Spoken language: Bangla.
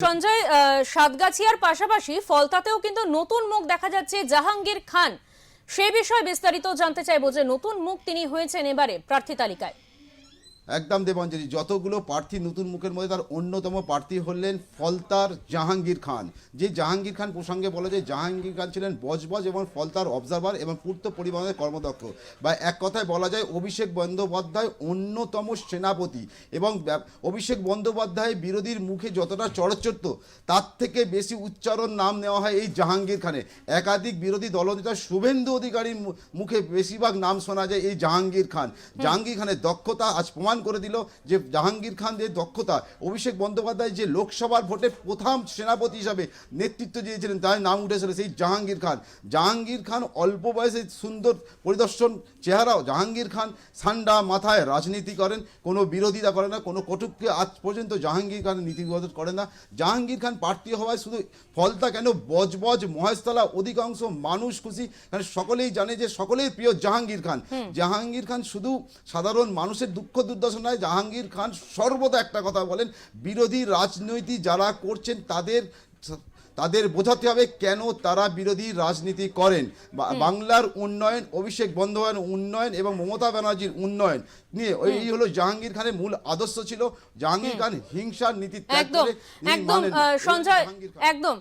সঞ্জয়, সাতগাছিয়ার পাশাপাশি ফলতাতেও কিন্তু নতুন মুখ দেখা যাচ্ছে জাহাঙ্গীর খান। সে বিষয়ে বিস্তারিত জানতে চাইবো যে নতুন মুখ তিনি হয়েছেন এবারে প্রার্থী তালিকায়। একদম দেবাঞ্জলি, যতগুলো প্রার্থী নতুন মুখের মধ্যে তার অন্যতম প্রার্থী হলেন ফলতার জাহাঙ্গীর খান। যে জাহাঙ্গীর খান প্রসঙ্গে বলা যায় জাহাঙ্গীর খান ছিলেন বজবজ এবং ফলতার অবজারভার এবং পূর্ত পরিবহনের কর্মদক্ষ, বা এক কথায় বলা যায় অভিষেক বন্দ্যোপাধ্যায় অন্যতম সেনাপতি। এবং অভিষেক বন্দ্যোপাধ্যায় বিরোধীর মুখে যতটা চড়চড়ত তার থেকে বেশি উচ্চারণ নাম নেওয়া হয় এই জাহাঙ্গীর খানের। একাধিক বিরোধী দলনেতা শুভেন্দু অধিকারীর মুখে বেশিরভাগ নাম শোনা যায় এই জাহাঙ্গীর খান। জাহাঙ্গীর খানের দক্ষতা আজ প্রমাণ করে দিল যে জাহাঙ্গীর খান যে দক্ষতা, অভিষেক বন্দ্যোপাধ্যায় যে লোকসভার ভোটে প্রথম সেনাপতি হিসাবে নেতৃত্ব দিয়েছিলেন তার নাম উঠেছিল সেই জাহাঙ্গীর খান। জাহাঙ্গীর খান অল্প বয়সে সুন্দর পরিদর্শন চেহারাও। জাহাঙ্গীর খান ঠান্ডা মাথায় রাজনীতি করেন, কোনো বিরোধিতা করেন না, কোনো কটূক্তি আজ পর্যন্ত জাহাঙ্গীর খান নীতিগত করেন না। জাহাঙ্গীর খান প্রার্থী হওয়ায় শুধু ফলতা কেন বজবজ মহেশতলা অধিকাংশ মানুষ খুশি, কারণ সকলেই জানে যে সকলেই প্রিয় জাহাঙ্গীর খান। জাহাঙ্গীর খান শুধু সাধারণ মানুষের দুঃখ দুর্দশা নয়, জাহাঙ্গীর খান সর্বদা একটা কথা বলেন, বিরোধী রাজনীতি যারা করছেন তাদের বোঝাতে হবে কেন তারা বিরোধী রাজনীতি করেন। বাংলার উন্নয়ন, অভিষেক বন্দ্যোপাধ্যায়ের উন্নয়ন এবং মমতা ব্যানার্জির উন্নয়ন নিয়ে এই হলো জাহাঙ্গীর খানের মূল আদর্শ ছিল। জাহাঙ্গীর খান হিংসার নীতি ত্যাগ করে একদম সঞ্জয়, একদম